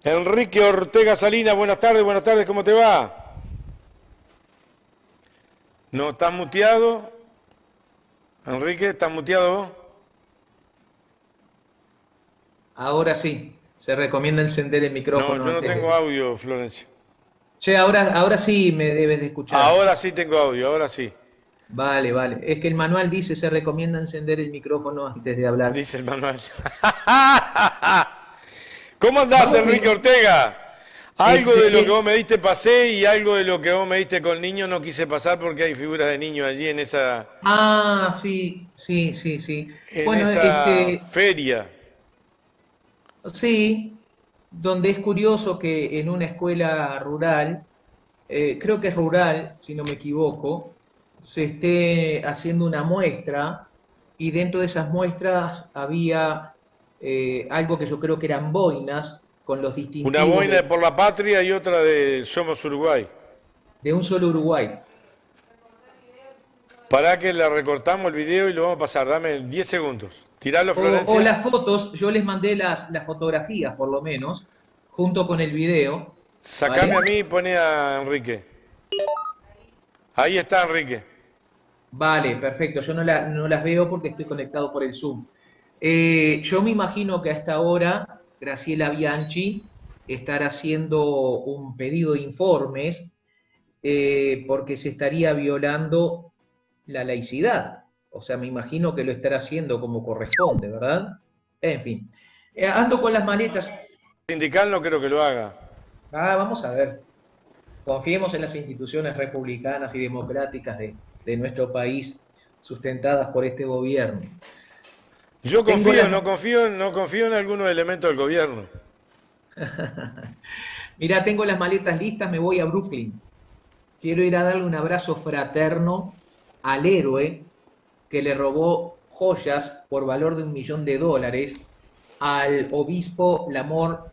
Enrique Ortega Salinas, buenas tardes, ¿cómo te va? ¿No estás muteado? Enrique, ¿estás muteado vos? Ahora sí, se recomienda encender el No, micrófono yo no antes tengo de... audio, Florencia. Che, ahora sí me debes de escuchar. Ahora sí tengo audio, ahora sí, Vale, vale. Es que el manual dice se recomienda encender el micrófono antes de hablar. dice el manual. ¿Cómo andás, Vamos Enrique bien. Ortega? Algo de lo que vos Excelente. me diste pasé y algo de lo que vos me diste con niño no quise pasar porque hay figuras de niños allí Ah, sí, sí, sí, sí. en Bueno, esa feria. sí, donde es curioso que en una escuela rural, creo que es rural, si no me equivoco, se esté haciendo una muestra y dentro de esas muestras había algo que yo creo que eran boinas con los Una distintivos boina de Por la Patria y otra de Somos Uruguay. de un solo Uruguay. Para que le recortamos el video y lo vamos a pasar. Dame 10 segundos. Tiralo, O Florencia. las fotos, yo les mandé las fotografías por lo menos, junto con el video, Sacame a ¿vale? mí y pone a Enrique. Ahí está Enrique. Vale, perfecto. Yo no las veo porque estoy conectado por el Zoom. Yo me imagino que a esta hora Graciela Bianchi estará haciendo un pedido de informes porque se estaría violando la laicidad. O sea, me imagino que lo estará haciendo como corresponde, ¿verdad? En fin. Ando con las maletas. Sindical no creo que lo haga. Vamos a ver. Confiemos en las instituciones republicanas y democráticas de nuestro país sustentadas por este gobierno. Yo Tengo confío, las... no confío en algunos elementos del gobierno. Mirá, tengo las maletas listas, me voy a Brooklyn. Quiero ir a darle un abrazo fraterno al héroe que le robó joyas por valor de $1.000.000 al obispo Lamor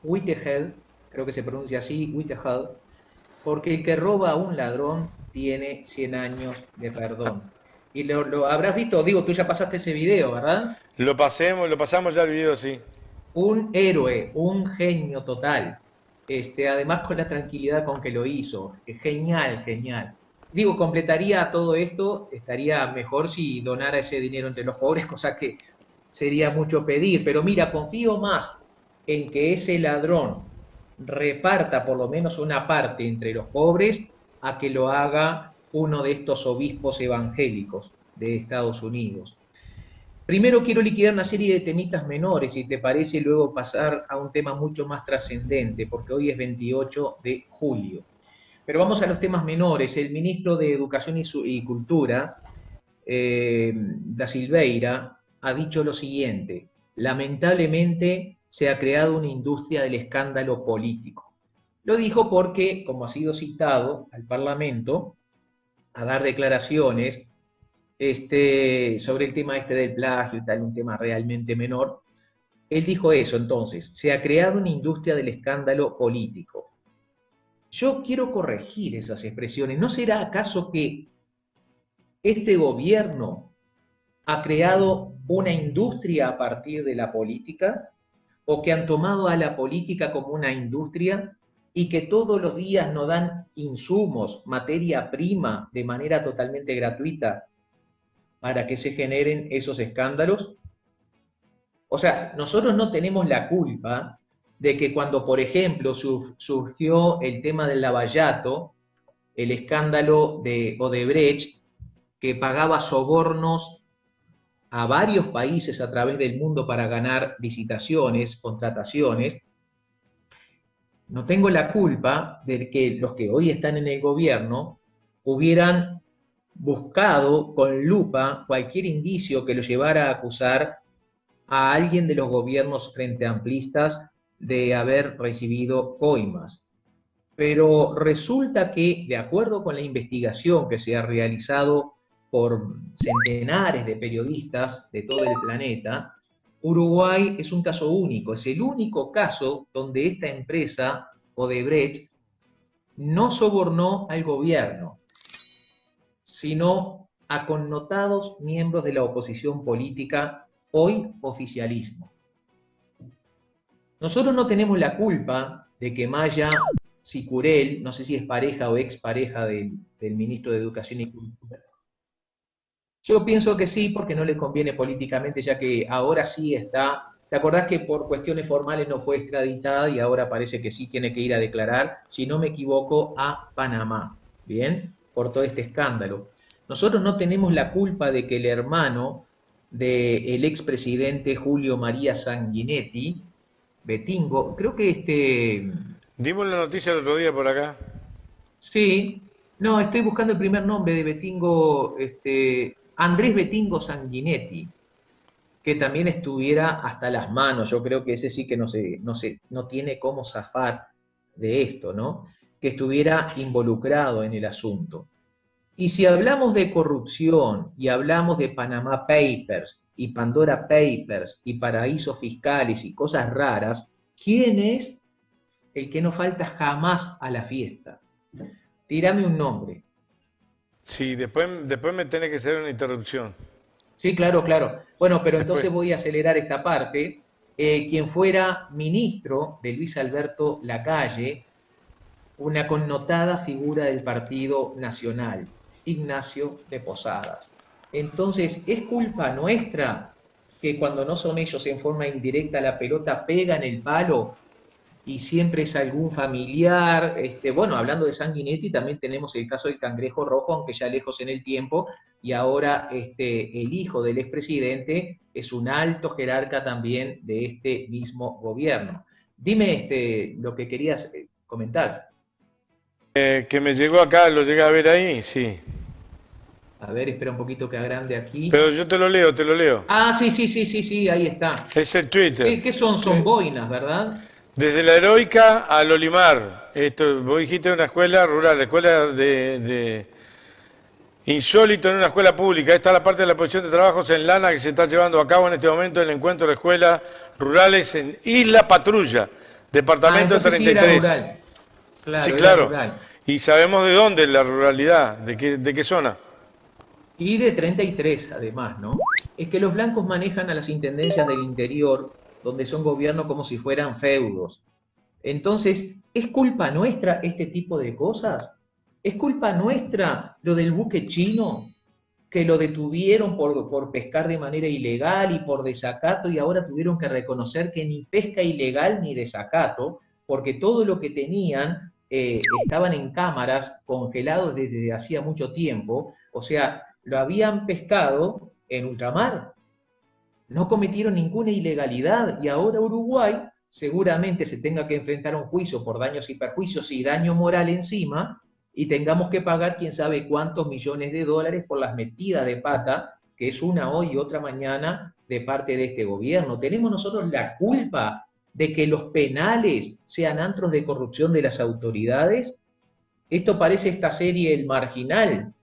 Whitehead, creo que se pronuncia así, Whitehead, porque el que roba a un ladrón tiene 100 años de perdón. Y lo habrás visto, digo, tú ya pasaste ese video, ¿verdad? Lo pasamos ya el video, sí. Un héroe, un genio total. Además con la tranquilidad con que lo hizo. Genial, genial. Digo, completaría todo esto, estaría mejor si donara ese dinero entre los pobres, cosa que sería mucho pedir. Pero mira, confío más en que ese ladrón reparta por lo menos una parte entre los pobres a que lo haga uno de estos obispos evangélicos de Estados Unidos. Primero quiero liquidar una serie de temitas menores, si te parece, luego pasar a un tema mucho más trascendente, porque hoy es 28 de julio. Pero vamos a los temas menores. El ministro de Educación y Cultura, Da Silveira, ha dicho lo siguiente: lamentablemente se ha creado una industria del escándalo político. Lo dijo porque, como ha sido citado al Parlamento a dar declaraciones sobre el tema del plagio y tal, un tema realmente menor. Él dijo eso, entonces, se ha creado una industria del escándalo político. Yo quiero corregir esas expresiones. ¿No será acaso que este gobierno ha creado una industria a partir de la política? ¿O que han tomado a la política como una industria y que todos los días nos dan insumos, materia prima, de manera totalmente gratuita para que se generen esos escándalos? O sea, nosotros no tenemos la culpa de que cuando, por ejemplo, surgió el tema del lavallato, el escándalo de Odebrecht, que pagaba sobornos a varios países a través del mundo para ganar licitaciones, contrataciones, no tengo la culpa de que los que hoy están en el gobierno hubieran buscado con lupa cualquier indicio que lo llevara a acusar a alguien de los gobiernos frente amplistas de haber recibido coimas. Pero resulta que, de acuerdo con la investigación que se ha realizado por centenares de periodistas de todo el planeta, Uruguay es un caso único, es el único caso donde esta empresa, Odebrecht, no sobornó al gobierno, sino a connotados miembros de la oposición política, hoy oficialismo. Nosotros no tenemos la culpa de que Maya Sicurel, no sé si es pareja o expareja del ministro de Educación y Cultura. Yo pienso que sí, porque no le conviene políticamente, ya que ahora sí está. ¿Te acordás que por cuestiones formales no fue extraditada y ahora parece que sí tiene que ir a declarar, si no me equivoco, a Panamá? Bien, por todo este escándalo. Nosotros no tenemos la culpa de que el hermano del expresidente Julio María Sanguinetti, Betingo, creo que Dimos la noticia el otro día por acá. sí, no, estoy buscando el primer nombre de Betingo, Andrés Betingo Sanguinetti, que también estuviera hasta las manos. Yo creo que ese sí que no tiene cómo zafar de esto, ¿no? Que estuviera involucrado en el asunto. Y si hablamos de corrupción y hablamos de Panama Papers y Pandora Papers y paraísos fiscales y cosas raras, ¿quién es el que no falta jamás a la fiesta? Tírame un nombre. Sí, después me tiene que hacer una interrupción. Sí, claro, claro. Bueno, pero Después. entonces voy a acelerar esta parte. Quien fuera ministro de Luis Alberto Lacalle, una connotada figura del Partido Nacional, Ignacio de Posadas. Entonces, ¿es culpa nuestra que cuando no son ellos en forma indirecta la pelota pega en el palo y siempre es algún familiar? Bueno, hablando de Sanguinetti, también tenemos el caso del Cangrejo Rojo, aunque ya lejos en el tiempo, y ahora el hijo del expresidente es un alto jerarca también de este mismo gobierno. Dime lo que querías comentar. Que me llegó acá, lo llegué a ver ahí, sí. A ver, espera un poquito que agrande aquí. Pero yo te lo leo, te lo leo. Ah, sí, sí, sí, sí, sí, ahí está. Es el Twitter. ¿Qué son? Son boinas, ¿verdad? Desde la heroica al Olimar. Esto, vos dijiste una escuela rural, escuela de insólito en una escuela pública. Esta es la parte de la posición de trabajos en lana que se está llevando a cabo en este momento en el encuentro de escuelas rurales en Isla Patrulla, Ah, departamento entonces sí era 33. rural. Sí, Claro, era claro. rural. Y sabemos de dónde es la ruralidad, de qué zona. Y de 33, además, ¿no? Es que los blancos manejan a las intendencias del interior, donde son gobiernos como si fueran feudos. Entonces, ¿es culpa nuestra este tipo de cosas? ¿Es culpa nuestra lo del buque chino, que lo detuvieron por pescar de manera ilegal y por desacato, y ahora tuvieron que reconocer que ni pesca ilegal ni desacato, porque todo lo que tenían estaban en cámaras congelados desde hacía mucho tiempo? O sea, lo habían pescado en ultramar, no cometieron ninguna ilegalidad, y ahora Uruguay seguramente se tenga que enfrentar a un juicio por daños y perjuicios y daño moral encima, y tengamos que pagar quién sabe cuántos millones de dólares por las metidas de pata, que es una hoy y otra mañana de parte de este gobierno. ¿Tenemos nosotros la culpa de que los penales sean antros de corrupción de las autoridades? Esto parece esta serie El Marginal,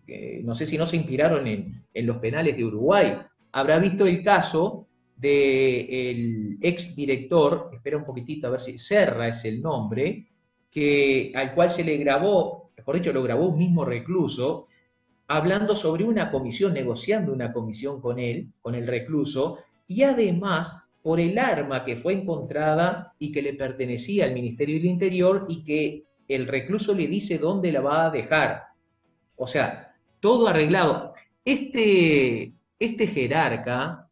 que no sé si no se inspiraron en los penales de Uruguay. Habrá visto el caso del ex director, espera un poquitito a ver si Serra es el nombre, al cual se le grabó, mejor dicho, lo grabó un mismo recluso, hablando sobre una comisión, negociando una comisión con él, con el recluso, y además por el arma que fue encontrada y que le pertenecía al Ministerio del Interior y que el recluso le dice dónde la va a dejar. O sea, todo arreglado. Este jerarca,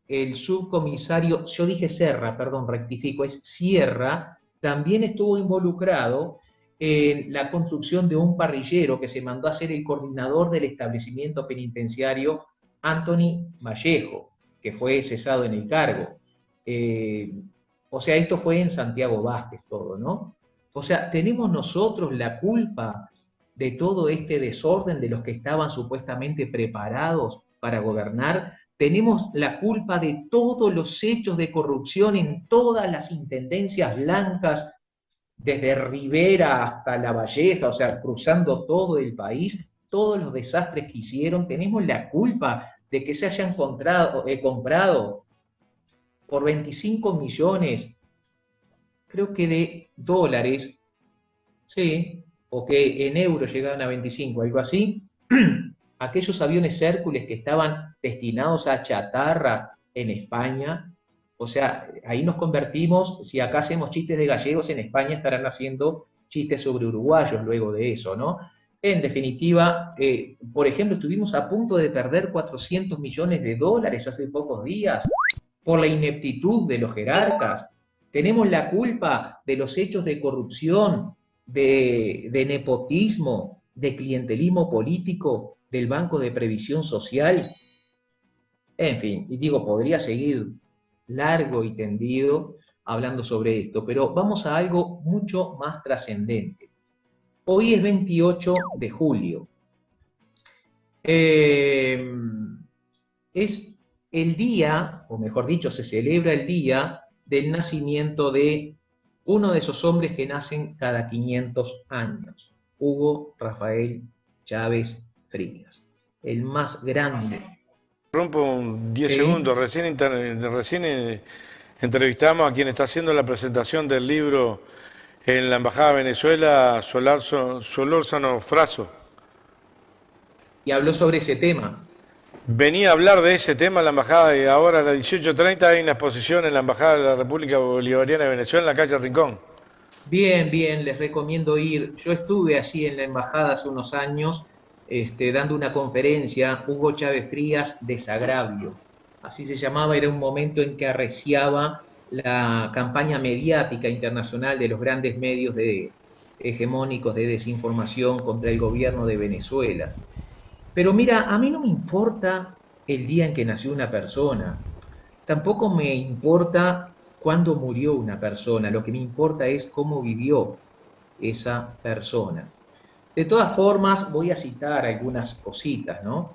el subcomisario, yo dije Serra, perdón, rectifico, es Sierra, también estuvo involucrado en la construcción de un parrillero que se mandó a ser el coordinador del establecimiento penitenciario, Anthony Vallejo, que fue cesado en el cargo. Eh, o sea, esto fue en Santiago Vázquez todo, ¿no? O sea, tenemos nosotros la culpa de todo este desorden de los que estaban supuestamente preparados para gobernar. Tenemos la culpa de todos los hechos de corrupción en todas las intendencias blancas, desde Rivera hasta La Valleja, o sea, cruzando todo el país, todos los desastres que hicieron. Tenemos la culpa de que se hayan comprado por 25 millones, creo que de dólares, sí, o que en euros llegaban a 25, algo así, aquellos aviones Hércules que estaban destinados a chatarra en España, O sea, ahí nos convertimos, si acá hacemos chistes de gallegos, en España estarán haciendo chistes sobre uruguayos luego de eso, ¿no? En definitiva, por ejemplo, estuvimos a punto de perder 400 millones de dólares hace pocos días por la ineptitud de los jerarcas. Tenemos la culpa de los hechos de corrupción, de nepotismo, de clientelismo político del Banco de Previsión Social. En fin, y digo, podría seguir largo y tendido hablando sobre esto, pero vamos a algo mucho más trascendente. Hoy es 28 de julio. Es el día, o mejor dicho, se celebra el día del nacimiento de uno de esos hombres que nacen cada 500 años, Hugo Rafael Chávez Frías, el más grande. Rompo un 10 ¿Sí? segundos. Recién entrevistamos a quien está haciendo la presentación del libro en la Embajada de Venezuela, Solórzano Fraso. Y habló sobre ese tema. Venía a hablar de ese tema en la Embajada y ahora a las 18:30 hay una exposición en la Embajada de la República Bolivariana de Venezuela en la calle Rincón. Bien, bien, les recomiendo ir. Yo estuve allí en la embajada hace unos años, dando una conferencia, Hugo Chávez Frías, Desagravio. Así se llamaba, era un momento en que arreciaba la campaña mediática internacional de los grandes medios hegemónicos de desinformación contra el gobierno de Venezuela. Pero mira, a mí no me importa el día en que nació una persona, tampoco me importa cuándo murió una persona, lo que me importa es cómo vivió esa persona. De todas formas, voy a citar algunas cositas, ¿no?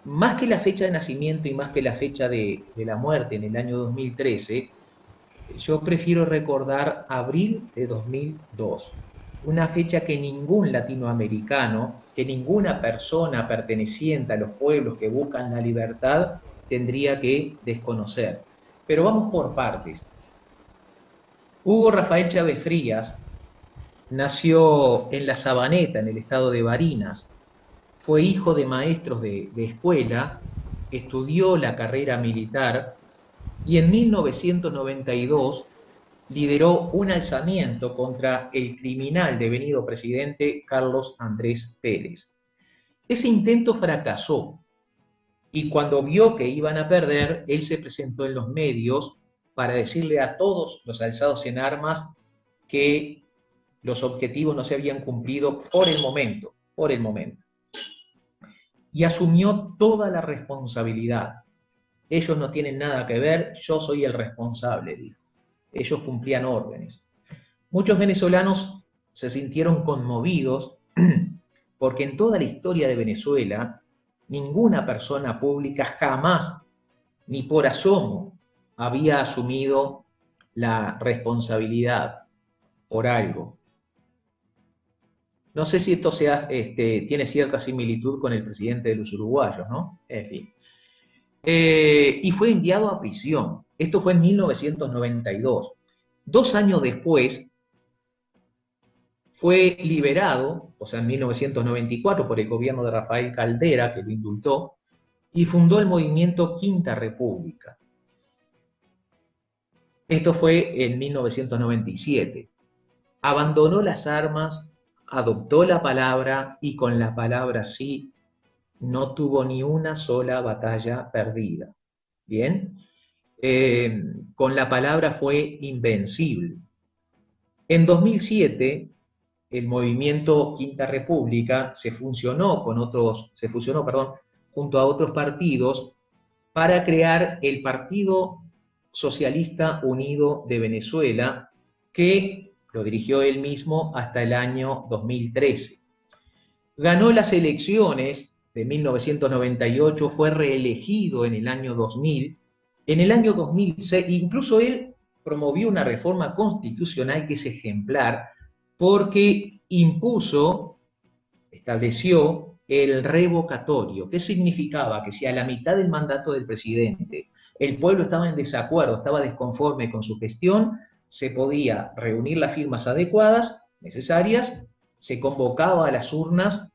Más que la fecha de nacimiento y más que la fecha de la muerte en el año 2013, yo prefiero recordar abril de 2002, una fecha que ningún latinoamericano, que ninguna persona perteneciente a los pueblos que buscan la libertad tendría que desconocer. Pero vamos por partes. Hugo Rafael Chávez Frías nació en La Sabaneta, en el estado de Barinas. Fue hijo de maestros de escuela, estudió la carrera militar y en 1992 lideró un alzamiento contra el criminal devenido presidente Carlos Andrés Pérez. Ese intento fracasó y cuando vio que iban a perder, él se presentó en los medios para decirle a todos los alzados en armas que los objetivos no se habían cumplido por el momento, por el momento. Y asumió toda la responsabilidad. Ellos no tienen nada que ver, yo soy el responsable, dijo. Ellos cumplían órdenes. Muchos venezolanos se sintieron conmovidos porque en toda la historia de Venezuela, ninguna persona pública jamás, ni por asomo, había asumido la responsabilidad por algo. No sé si esto tiene cierta similitud con el presidente de los uruguayos, ¿no? En fin. Y fue enviado a prisión. Esto fue en 1992. 2 años después fue liberado, o sea, en 1994, por el gobierno de Rafael Caldera, que lo indultó, y fundó el movimiento Quinta República. Esto fue en 1997. Abandonó las armas, adoptó la palabra y con la palabra sí no tuvo ni una sola batalla perdida. Bien, con la palabra fue invencible. En 2007, el movimiento Quinta República se fusionó junto a otros partidos para crear el Partido Socialista Unido de Venezuela, que lo dirigió él mismo hasta el año 2013. Ganó las elecciones de 1998, fue reelegido en el año 2000. En el año 2006, incluso él promovió una reforma constitucional que es ejemplar porque estableció el revocatorio. ¿Qué significaba? Que si a la mitad del mandato del presidente el pueblo estaba en desacuerdo, estaba desconforme con su gestión, se podía reunir las firmas adecuadas, necesarias, se convocaba a las urnas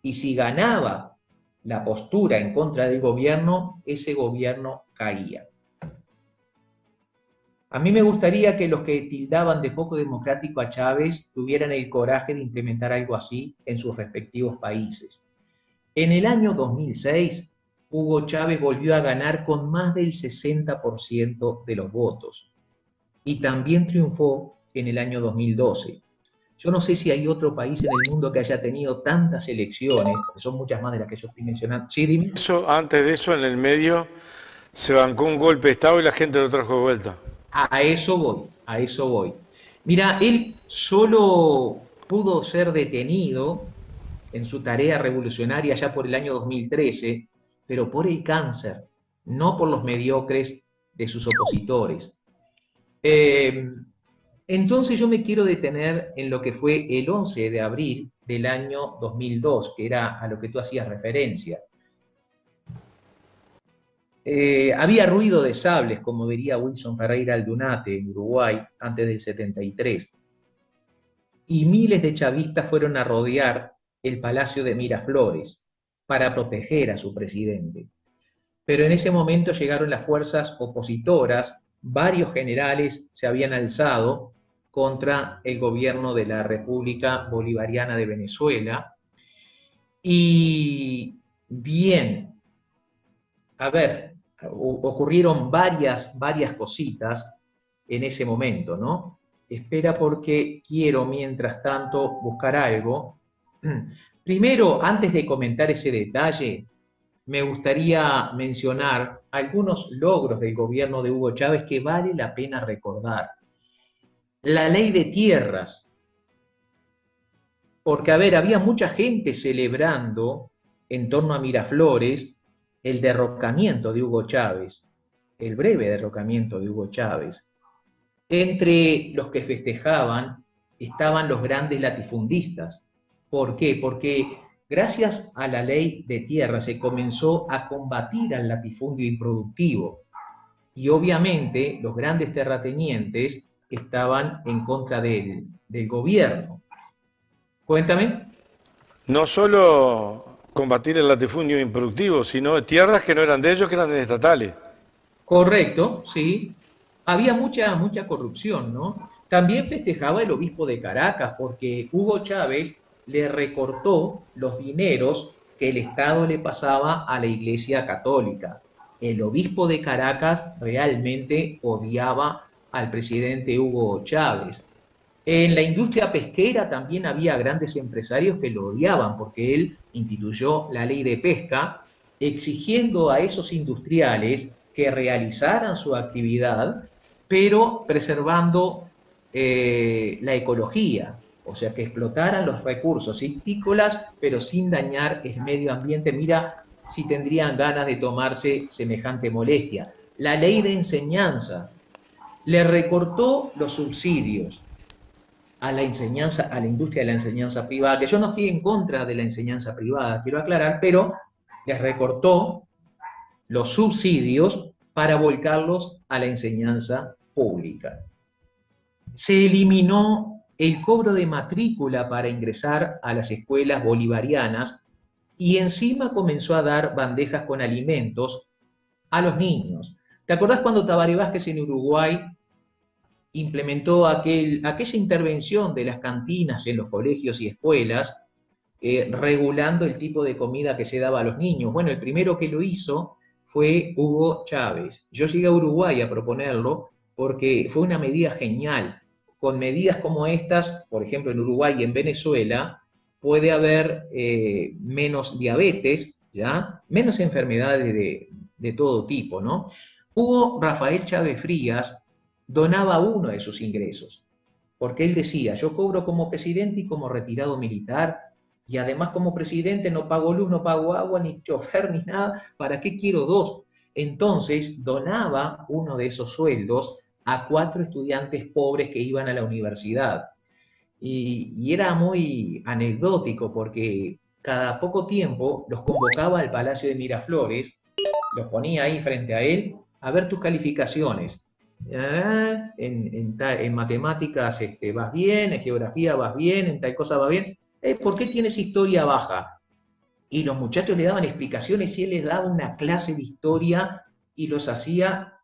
y si ganaba la postura en contra del gobierno, ese gobierno caía. A mí me gustaría que los que tildaban de poco democrático a Chávez tuvieran el coraje de implementar algo así en sus respectivos países. En el año 2006, Hugo Chávez volvió a ganar con más del 60% de los votos y también triunfó en el año 2012. Yo no sé si hay otro país en el mundo que haya tenido tantas elecciones, porque son muchas más de las que yo estoy mencionando. Sí, dime. Eso, antes de eso, en el medio, se bancó un golpe de Estado y la gente lo trajo de vuelta. A eso voy, a eso voy. Mira, él solo pudo ser detenido en su tarea revolucionaria ya por el año 2013, pero por el cáncer, no por los mediocres de sus opositores. Eh, entonces yo me quiero detener en lo que fue el 11 de abril del año 2002, que era a lo que tú hacías referencia. Había ruido de sables, como diría Wilson Ferreira Aldunate en Uruguay antes del 73, y miles de chavistas fueron a rodear el Palacio de Miraflores para proteger a su presidente. Pero en ese momento llegaron las fuerzas opositoras, varios generales se habían alzado contra el gobierno de la República Bolivariana de Venezuela, y bien, a ver, ocurrieron varias cositas en ese momento, ¿no? Espera porque quiero, mientras tanto, buscar algo. Primero, antes de comentar ese detalle, me gustaría mencionar algunos logros del gobierno de Hugo Chávez que vale la pena recordar. La ley de tierras, porque, a ver, había mucha gente celebrando en torno a Miraflores el derrocamiento de Hugo Chávez, el breve derrocamiento de Hugo Chávez. Entre los que festejaban estaban los grandes latifundistas. ¿Por qué? Porque gracias a la ley de tierra se comenzó a combatir al latifundio improductivo y obviamente los grandes terratenientes estaban en contra del gobierno. Cuéntame. No solo combatir el latifundio improductivo, sino de tierras que no eran de ellos, que eran estatales. Correcto, sí. Había mucha corrupción, ¿no? También festejaba el obispo de Caracas porque Hugo Chávez le recortó los dineros que el Estado le pasaba a la Iglesia Católica. El obispo de Caracas realmente odiaba al presidente Hugo Chávez. En la industria pesquera también había grandes empresarios que lo odiaban porque él instituyó la ley de pesca, exigiendo a esos industriales que realizaran su actividad, pero preservando la ecología, o sea, que explotaran los recursos histícolas, pero sin dañar el medio ambiente. Mira si tendrían ganas de tomarse semejante molestia. La ley de enseñanza le recortó los subsidios a la enseñanza, a la industria de la enseñanza privada, que yo no estoy en contra de la enseñanza privada, quiero aclarar, pero les recortó los subsidios para volcarlos a la enseñanza pública. Se eliminó el cobro de matrícula para ingresar a las escuelas bolivarianas y encima comenzó a dar bandejas con alimentos a los niños. ¿Te acordás cuando Tabaré Vázquez en Uruguay implementó aquella intervención de las cantinas en los colegios y escuelas, regulando el tipo de comida que se daba a los niños? Bueno, el primero que lo hizo fue Hugo Chávez. Yo llegué a Uruguay a proponerlo porque fue una medida genial. Con medidas como estas, por ejemplo, en Uruguay y en Venezuela, puede haber menos diabetes, ¿ya? Menos enfermedades de todo tipo, ¿no? Hugo Rafael Chávez Frías donaba uno de sus ingresos, porque él decía: yo cobro como presidente y como retirado militar, y además como presidente no pago luz, no pago agua, ni chofer, ni nada, ¿para qué quiero dos? Entonces donaba uno de esos sueldos a 4 estudiantes pobres que iban a la universidad. Y era muy anecdótico porque cada poco tiempo los convocaba al Palacio de Miraflores, los ponía ahí frente a él a ver tus calificaciones. En matemáticas vas bien, en geografía vas bien, en tal cosa vas bien. ¿Por qué tienes historia baja? Y los muchachos le daban explicaciones y él les daba una clase de historia y los hacía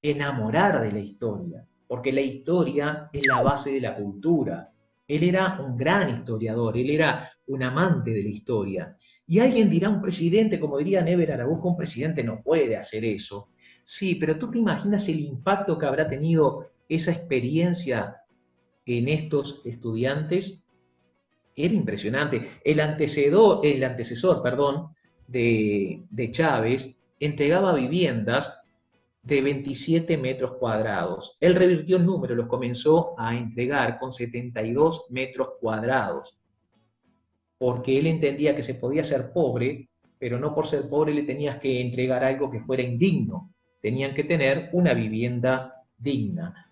enamorar de la historia, porque la historia es la base de la cultura. Él era un gran historiador, él era un amante de la historia. Y alguien dirá, un presidente, como diría Never Araujo, un presidente no puede hacer eso. Sí, pero tú te imaginas el impacto que habrá tenido esa experiencia en estos estudiantes. Era impresionante. El antecesor, perdón, de Chávez entregaba viviendas de 27 metros cuadrados. Él revirtió el número, los comenzó a entregar con 72 metros cuadrados, porque él entendía que se podía ser pobre, pero no por ser pobre le tenías que entregar algo que fuera indigno. Tenían que tener una vivienda digna.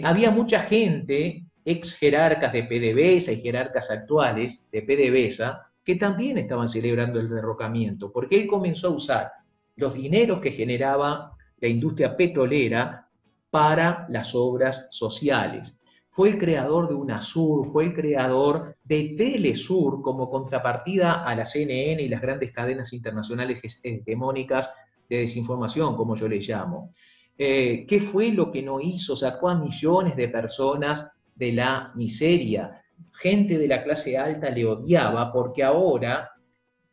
Había mucha gente, ex jerarcas de PDVSA y jerarcas actuales de PDVSA, que también estaban celebrando el derrocamiento, porque él comenzó a usar los dineros que generaba la industria petrolera para las obras sociales. Fue el creador de UNASUR, fue el creador de Telesur como contrapartida a la CNN y las grandes cadenas internacionales hegemónicas de desinformación, como yo le llamo. ¿Qué fue lo que no hizo? Sacó a millones de personas de la miseria. Gente de la clase alta le odiaba porque ahora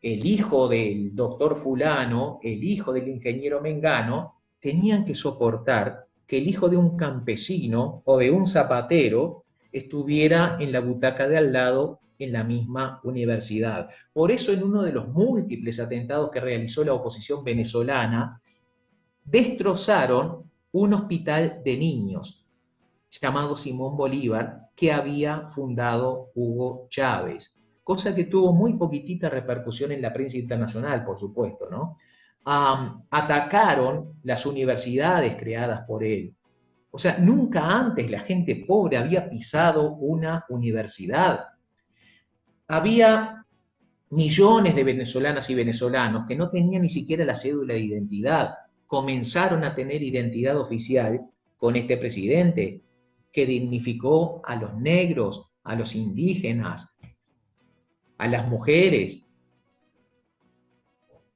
el hijo del doctor fulano, el hijo del ingeniero mengano, tenían que soportar que el hijo de un campesino o de un zapatero estuviera en la butaca de al lado en la misma universidad. Por eso en uno de los múltiples atentados que realizó la oposición venezolana, destrozaron un hospital de niños llamado Simón Bolívar que había fundado Hugo Chávez, cosa que tuvo muy poquitita repercusión en la prensa internacional, por supuesto, ¿no? Atacaron las universidades creadas por él. O sea, nunca antes la gente pobre había pisado una universidad. Había millones de venezolanas y venezolanos que no tenían ni siquiera la cédula de identidad. Comenzaron a tener identidad oficial con este presidente que dignificó a los negros, a los indígenas, a las mujeres.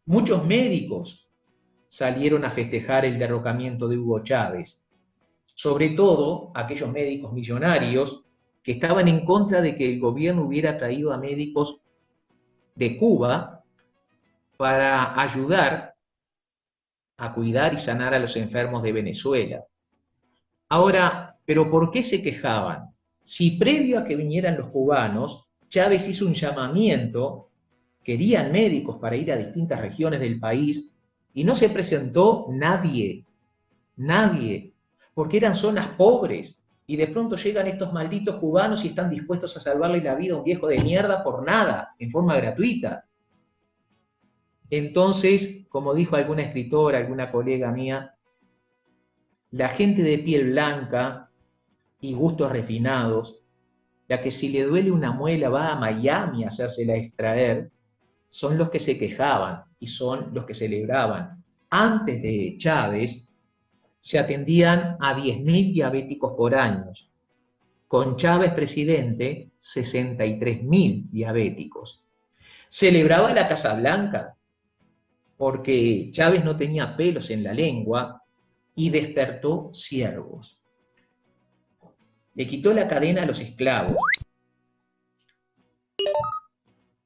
Muchos médicos salieron a festejar el derrocamiento de Hugo Chávez, sobre todo aquellos médicos millonarios que estaban en contra de que el gobierno hubiera traído a médicos de Cuba para ayudar a cuidar y sanar a los enfermos de Venezuela. Ahora, ¿pero por qué se quejaban? Si previo a que vinieran los cubanos, Chávez hizo un llamamiento, querían médicos para ir a distintas regiones del país, y no se presentó nadie, porque eran zonas pobres, y de pronto llegan estos malditos cubanos y están dispuestos a salvarle la vida a un viejo de mierda por nada, en forma gratuita. Entonces, como dijo alguna escritora, alguna colega mía, la gente de piel blanca y gustos refinados, la que si le duele una muela va a Miami a hacérsela extraer, son los que se quejaban y son los que celebraban. Antes de Chávez se atendían a 10.000 diabéticos por año. Con Chávez presidente, 63.000 diabéticos. Celebraba la Casa Blanca porque Chávez no tenía pelos en la lengua y despertó siervos. Le quitó la cadena a los esclavos.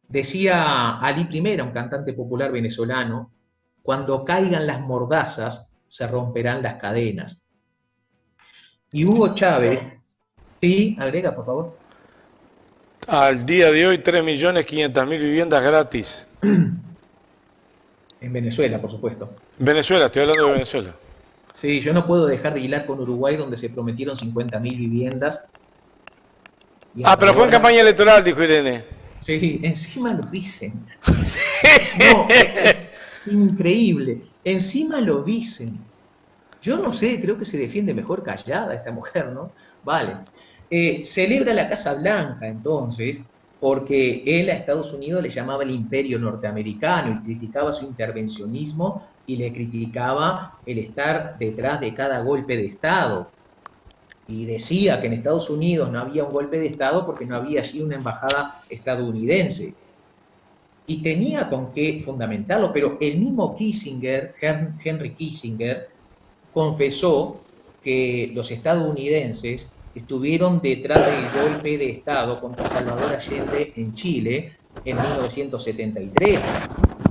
Decía Ali I, un cantante popular venezolano, cuando caigan las mordazas, se romperán las cadenas. Y Hugo Chávez, sí, agrega por favor. Al día de hoy 3.500.000 viviendas gratis. En Venezuela, por supuesto. Venezuela, estoy hablando de Venezuela. Sí, yo no puedo dejar de hilar con Uruguay, donde se prometieron 50.000 viviendas. Pero fue en campaña electoral, dijo Irene. Sí, encima lo dicen. No, es increíble. Encima lo dicen. Yo no sé, creo que se defiende mejor callada esta mujer, ¿no? Vale. Celebra la Casa Blanca, entonces, porque él a Estados Unidos le llamaba el imperio norteamericano y criticaba su intervencionismo y le criticaba el estar detrás de cada golpe de Estado. Y decía que en Estados Unidos no había un golpe de Estado porque no había allí una embajada estadounidense. Y tenía con qué fundamentarlo, pero el mismo Kissinger, Henry Kissinger, confesó que los estadounidenses estuvieron detrás del golpe de Estado contra Salvador Allende en Chile en 1973.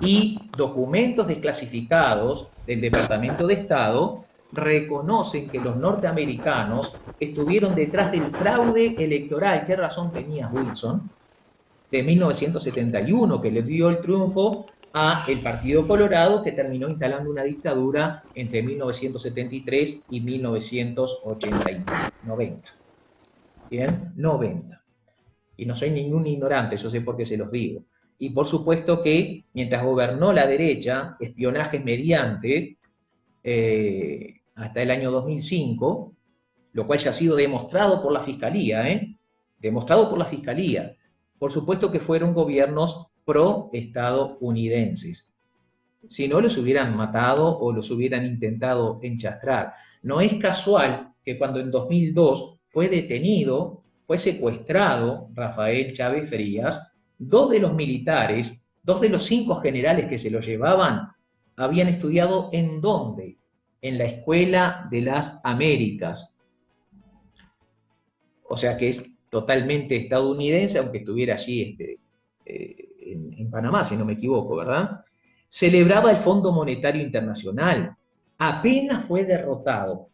Y documentos desclasificados del Departamento de Estado reconocen que los norteamericanos estuvieron detrás del fraude electoral. ¿Qué razón tenía Wilson? De 1971, que le dio el triunfo a el Partido Colorado, que terminó instalando una dictadura entre 1973 y 1990. ¿Bien? 90. Y no soy ningún ignorante, yo sé por qué se los digo. Y por supuesto que mientras gobernó la derecha, espionaje mediante, hasta el año 2005, lo cual ya ha sido demostrado por la Fiscalía, demostrado por la Fiscalía. Por supuesto que fueron gobiernos pro-estadounidenses. Si no, los hubieran matado o los hubieran intentado enchastrar. No es casual que cuando en 2002 fue detenido, fue secuestrado Rafael Chávez Frías, dos de los militares, dos de los 5 generales que se lo llevaban, habían estudiado ¿en dónde? En la Escuela de las Américas. O sea que es totalmente estadounidense, aunque estuviera allí en Panamá, si no me equivoco, ¿verdad? Celebraba el Fondo Monetario Internacional. Apenas fue derrotado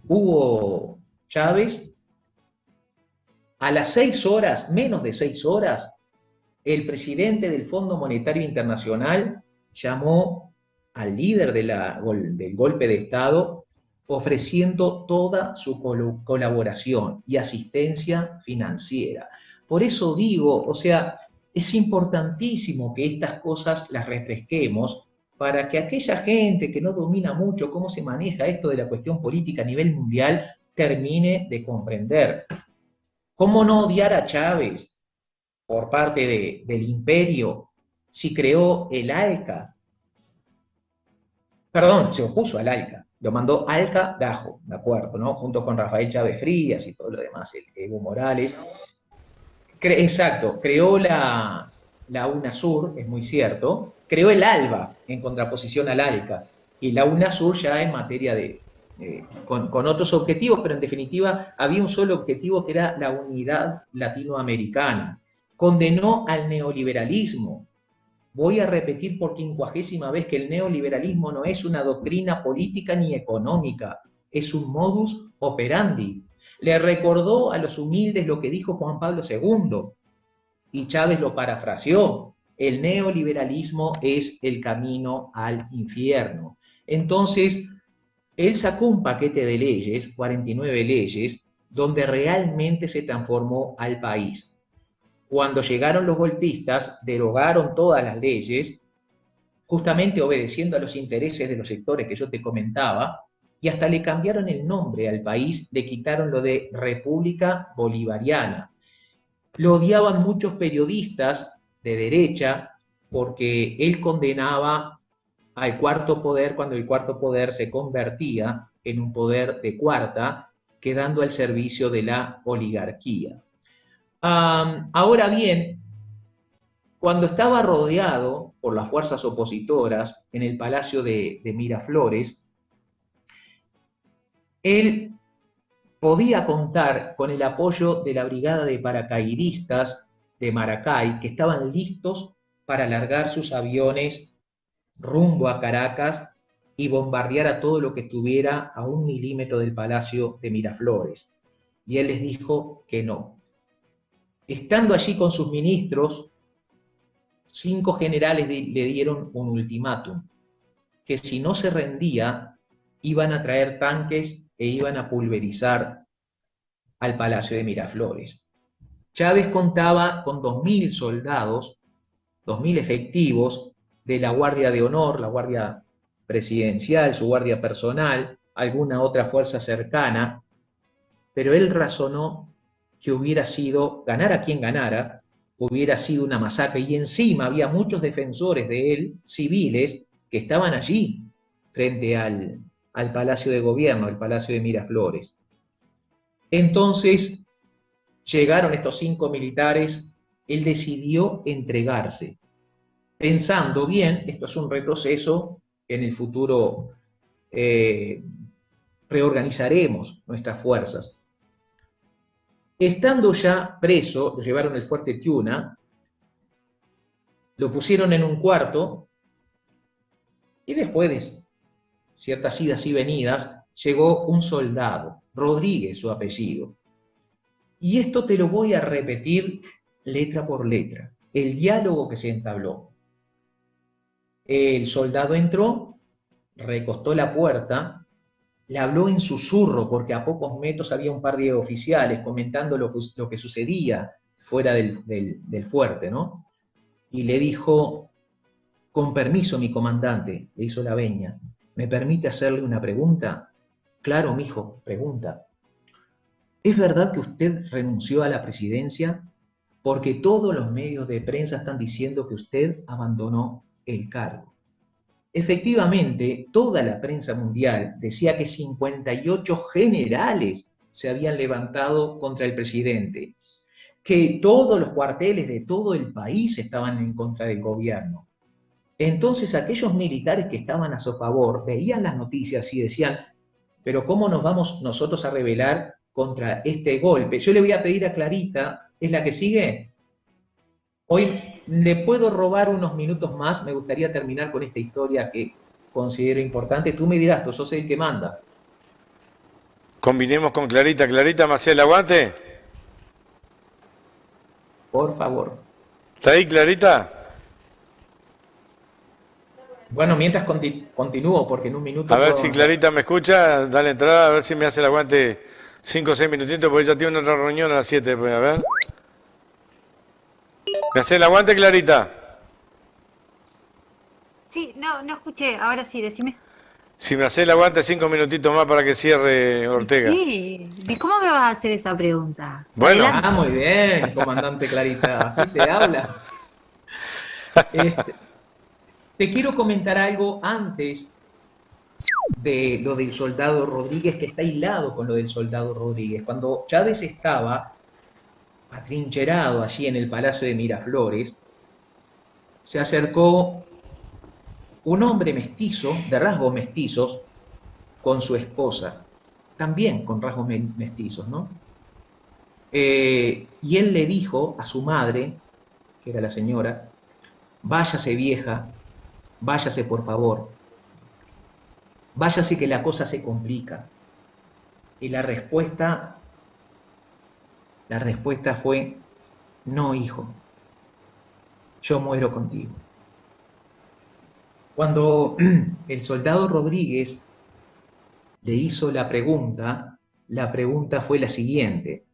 Hugo Chávez, a las 6 horas, menos de 6 horas, el presidente del Fondo Monetario Internacional llamó al líder del golpe de Estado ofreciendo toda su colaboración y asistencia financiera. Por eso digo, o sea, es importantísimo que estas cosas las refresquemos para que aquella gente que no domina mucho cómo se maneja esto de la cuestión política a nivel mundial termine de comprender. ¿Cómo no odiar a Chávez por parte del imperio si creó el ALCA? Perdón, se opuso al ALCA, lo mandó ALCA Gajo, ¿de acuerdo? ¿No? Junto con Rafael Chávez Frías y todo lo demás, Evo Morales. Exacto, creó la UNASUR, es muy cierto, creó el ALBA en contraposición al ALCA, y la UNASUR ya en materia con otros objetivos, pero en definitiva había un solo objetivo que era la unidad latinoamericana. Condenó al neoliberalismo. Voy a repetir por 50ª vez que el neoliberalismo no es una doctrina política ni económica, es un modus operandi. Le recordó a los humildes lo que dijo Juan Pablo II, y Chávez lo parafraseó: el neoliberalismo es el camino al infierno. Entonces, él sacó un paquete de leyes, 49 leyes, donde realmente se transformó al país. Cuando llegaron los golpistas, derogaron todas las leyes, justamente obedeciendo a los intereses de los sectores que yo te comentaba, y hasta le cambiaron el nombre al país, le quitaron lo de República Bolivariana. Lo odiaban muchos periodistas de derecha porque él condenaba al cuarto poder cuando el cuarto poder se convertía en un poder de cuarta, quedando al servicio de la oligarquía. Ahora bien, cuando estaba rodeado por las fuerzas opositoras en el Palacio de Miraflores, él podía contar con el apoyo de la brigada de paracaidistas de Maracay, que estaban listos para largar sus aviones rumbo a Caracas y bombardear a todo lo que estuviera a 1 milímetro del Palacio de Miraflores. Y él les dijo que no. Estando allí con sus ministros, 5 generales le dieron un ultimátum, que si no se rendía, iban a traer tanques e iban a pulverizar al Palacio de Miraflores. Chávez contaba con 2.000 soldados, 2.000 efectivos de la Guardia de Honor, la Guardia Presidencial, su guardia personal, alguna otra fuerza cercana, pero él razonó que hubiera sido, ganara quien ganara, hubiera sido una masacre, y encima había muchos defensores de él, civiles, que estaban allí, frente al Palacio de Gobierno, el Palacio de Miraflores. Entonces, llegaron estos 5 militares, él decidió entregarse, pensando bien, esto es un retroceso en el futuro reorganizaremos nuestras fuerzas. Estando ya preso, lo llevaron al fuerte Tiuna, lo pusieron en un cuarto y después de ciertas idas y venidas llegó un soldado, Rodríguez su apellido. Y esto te lo voy a repetir letra por letra, el diálogo que se entabló. El soldado entró, recostó la puerta, le habló en susurro, porque a pocos metros había un par de oficiales comentando lo que sucedía fuera del fuerte, ¿no? Y le dijo: con permiso, mi comandante, le hizo la veña, ¿me permite hacerle una pregunta? Claro, mijo, pregunta. ¿Es verdad que usted renunció a la presidencia? Porque todos los medios de prensa están diciendo que usted abandonó el cargo. Efectivamente, toda la prensa mundial decía que 58 generales se habían levantado contra el presidente, que todos los cuarteles de todo el país estaban en contra del gobierno. Entonces aquellos militares que estaban a su favor veían las noticias y decían: pero ¿cómo nos vamos nosotros a rebelar contra este golpe? Yo le voy a pedir a Clarita, ¿es la que sigue? Hoy le puedo robar unos minutos más, me gustaría terminar con esta historia que considero importante. Tú me dirás, tú sos el que manda. Combinemos con Clarita. Clarita, ¿me hace el aguante? Por favor. ¿Está ahí, Clarita? Bueno, mientras continúo, porque en un minuto... A ver si Clarita me escucha, dale entrada, a ver si me hace el aguante 5 o 6 minutitos, porque ya tiene otra reunión a las 7, pues, a ver. ¿Me hace el aguante, Clarita? Sí, no escuché, ahora sí, decime. Si me hace el aguante 5 minutitos más para que cierre Ortega. Sí, ¿y cómo me vas a hacer esa pregunta? Bueno. Adelante. Muy bien, comandante Clarita, así se habla. Te quiero comentar algo antes de lo del soldado Rodríguez, que está hilado con lo del soldado Rodríguez. Cuando Chávez estaba atrincherado allí en el Palacio de Miraflores, se acercó un hombre mestizo, de rasgos mestizos, con su esposa, también con rasgos mestizos, ¿no? Y él le dijo a su madre, que era la señora: váyase, vieja, váyase por favor, váyase que la cosa se complica. Y la respuesta fue: no, hijo, yo muero contigo. Cuando el soldado Rodríguez le hizo la pregunta fue la siguiente: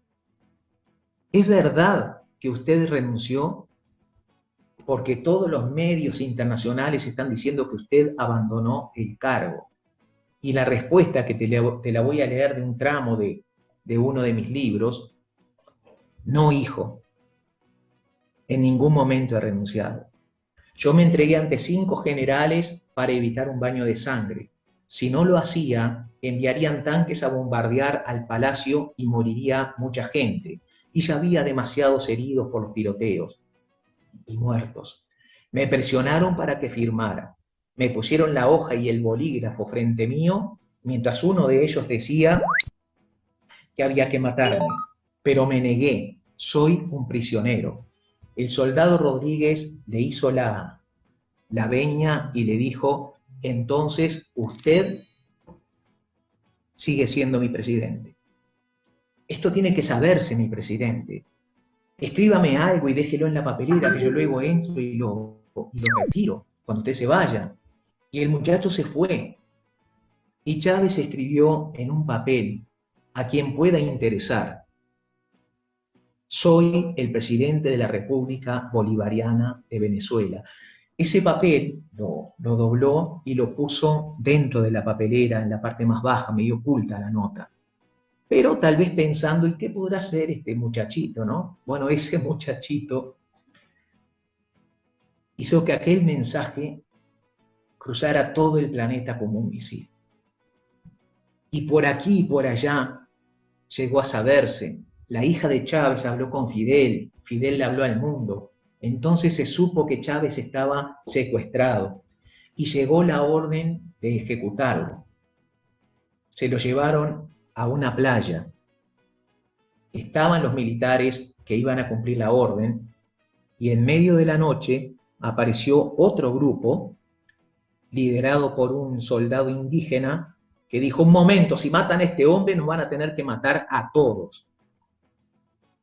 ¿es verdad que usted renunció? Porque todos los medios internacionales están diciendo que usted abandonó el cargo. Y la respuesta, que te la voy a leer de un tramo de uno de mis libros: no, hijo, en ningún momento he renunciado. Yo me entregué ante 5 generales para evitar un baño de sangre. Si no lo hacía, enviarían tanques a bombardear al palacio y moriría mucha gente. Y ya había demasiados heridos por los tiroteos y muertos. Me presionaron para que firmara. Me pusieron la hoja y el bolígrafo frente mío, mientras uno de ellos decía que había que matarme. Pero me negué, soy un prisionero. El soldado Rodríguez le hizo la veña y le dijo: entonces usted sigue siendo mi presidente. Esto tiene que saberse, mi presidente. Escríbame algo y déjelo en la papelera, que yo luego entro y lo retiro cuando usted se vaya. Y el muchacho se fue. Y Chávez escribió en un papel: a quien pueda interesar, soy el presidente de la República Bolivariana de Venezuela. Ese papel lo dobló y lo puso dentro de la papelera, en la parte más baja, medio oculta la nota. Pero tal vez pensando: ¿y qué podrá ser este muchachito, no? Bueno, ese muchachito hizo que aquel mensaje cruzara todo el planeta como un misil. Y por aquí y por allá llegó a saberse. La hija de Chávez habló con Fidel, Fidel le habló al mundo. Entonces se supo que Chávez estaba secuestrado y llegó la orden de ejecutarlo. se lo llevaron a una playa. Estaban los militares que iban a cumplir la orden y en medio de la noche apareció otro grupo liderado por un soldado indígena que dijo: un momento, si matan a este hombre nos van a tener que matar a todos.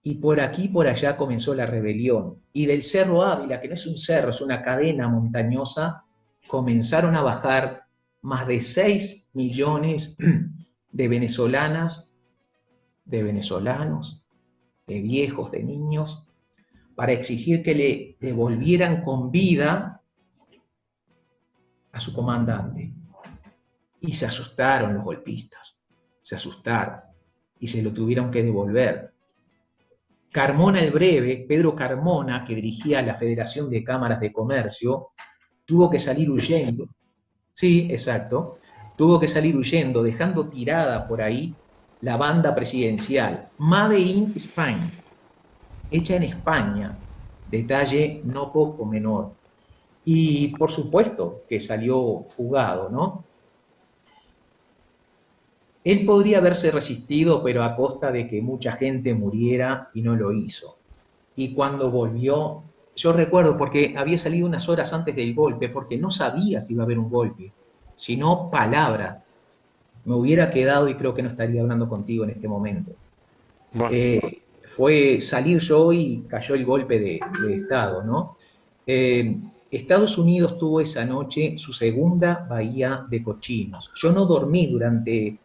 Y por aquí y por allá comenzó la rebelión. Y del Cerro Ávila, que no es un cerro, es una cadena montañosa, comenzaron a bajar más de 6 millones de venezolanas, de venezolanos, de viejos, de niños, para exigir que le devolvieran con vida a su comandante. Y se asustaron los golpistas, se asustaron y se lo tuvieron que devolver. Carmona el Breve, Pedro Carmona, que dirigía la Federación de Cámaras de Comercio, tuvo que salir huyendo. Sí, exacto. Tuvo que salir huyendo, dejando tirada por ahí la banda presidencial, Made in Spain, hecha en España, detalle no poco menor. Y por supuesto que salió fugado, ¿no? Él podría haberse resistido, pero a costa de que mucha gente muriera, y no lo hizo. Y cuando volvió, yo recuerdo, porque había salido unas horas antes del golpe, porque no sabía que iba a haber un golpe, sino palabra. Me hubiera quedado y creo que no estaría hablando contigo en este momento. Bueno, Fue salir yo y cayó el golpe de Estado, ¿no? Estados Unidos tuvo esa noche su segunda bahía de cochinos. Yo no dormí durante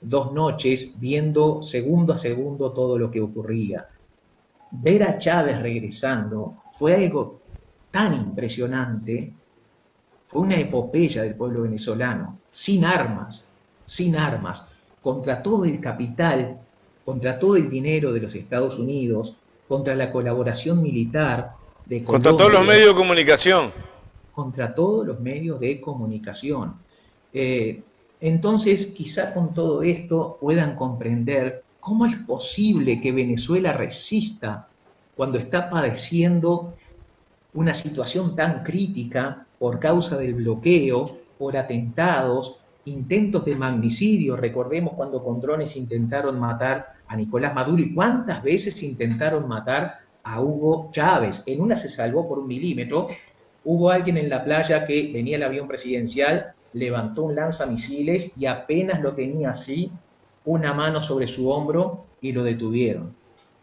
2 noches viendo segundo a segundo todo lo que ocurría. Ver a Chávez regresando fue algo tan impresionante, fue una epopeya del pueblo venezolano, sin armas, contra todo el capital, contra todo el dinero de los Estados Unidos, contra la colaboración militar de contra todos los Colombia, medios de comunicación. contra todos los medios de comunicación. Entonces, quizá con todo esto puedan comprender cómo es posible que Venezuela resista cuando está padeciendo una situación tan crítica por causa del bloqueo, por atentados, intentos de magnicidio. Recordemos cuando con drones intentaron matar a Nicolás Maduro y cuántas veces intentaron matar a Hugo Chávez. En una se salvó por 1 milímetro. Hubo alguien en la playa que venía el avión presidencial, levantó un lanzamisiles y apenas lo tenía así, una mano sobre su hombro, y lo detuvieron.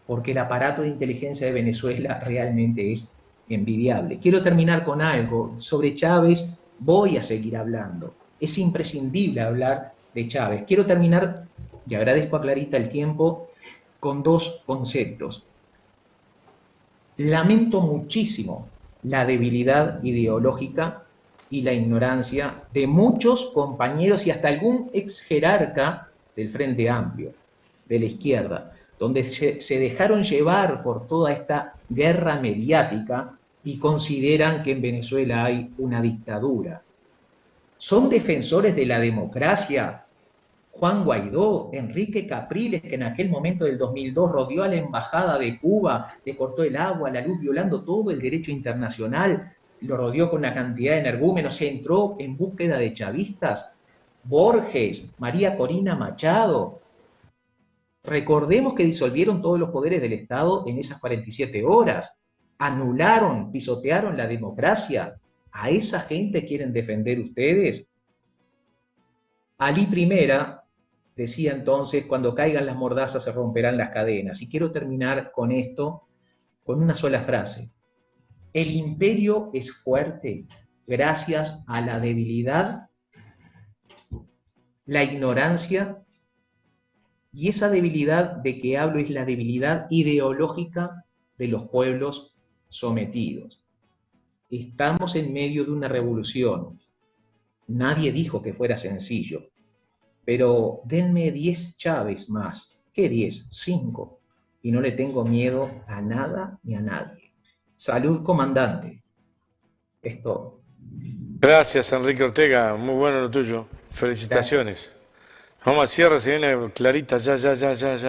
Porque el aparato de inteligencia de Venezuela realmente es envidiable. Quiero terminar con algo. Sobre Chávez voy a seguir hablando. Es imprescindible hablar de Chávez. Quiero terminar, y agradezco a Clarita el tiempo, con 2 conceptos. Lamento muchísimo la debilidad ideológica y la ignorancia de muchos compañeros y hasta algún ex jerarca del Frente Amplio, de la izquierda, donde se dejaron llevar por toda esta guerra mediática y consideran que en Venezuela hay una dictadura. Son defensores de la democracia Juan Guaidó, Enrique Capriles, que en aquel momento del 2002 rodeó a la embajada de Cuba, le cortó el agua, la luz, violando todo el derecho internacional, lo rodeó con una cantidad de energúmenos, se entró en búsqueda de chavistas. Borges, María Corina Machado. Recordemos que disolvieron todos los poderes del Estado en esas 47 horas, anularon, pisotearon la democracia. ¿A esa gente quieren defender ustedes? Alí Primera decía entonces: cuando caigan las mordazas se romperán las cadenas. Y quiero terminar con esto, con una sola frase. El imperio es fuerte gracias a la debilidad, la ignorancia, y esa debilidad de que hablo es la debilidad ideológica de los pueblos sometidos. Estamos en medio de una revolución. Nadie dijo que fuera sencillo, pero denme 10 Chávez más. ¿Qué 10? 5. Y no le tengo miedo a nada ni a nadie. Salud, comandante. Es todo. Gracias, Enrique Ortega. Muy bueno lo tuyo. Felicitaciones. Vamos al cierre, se viene Clarita, ya.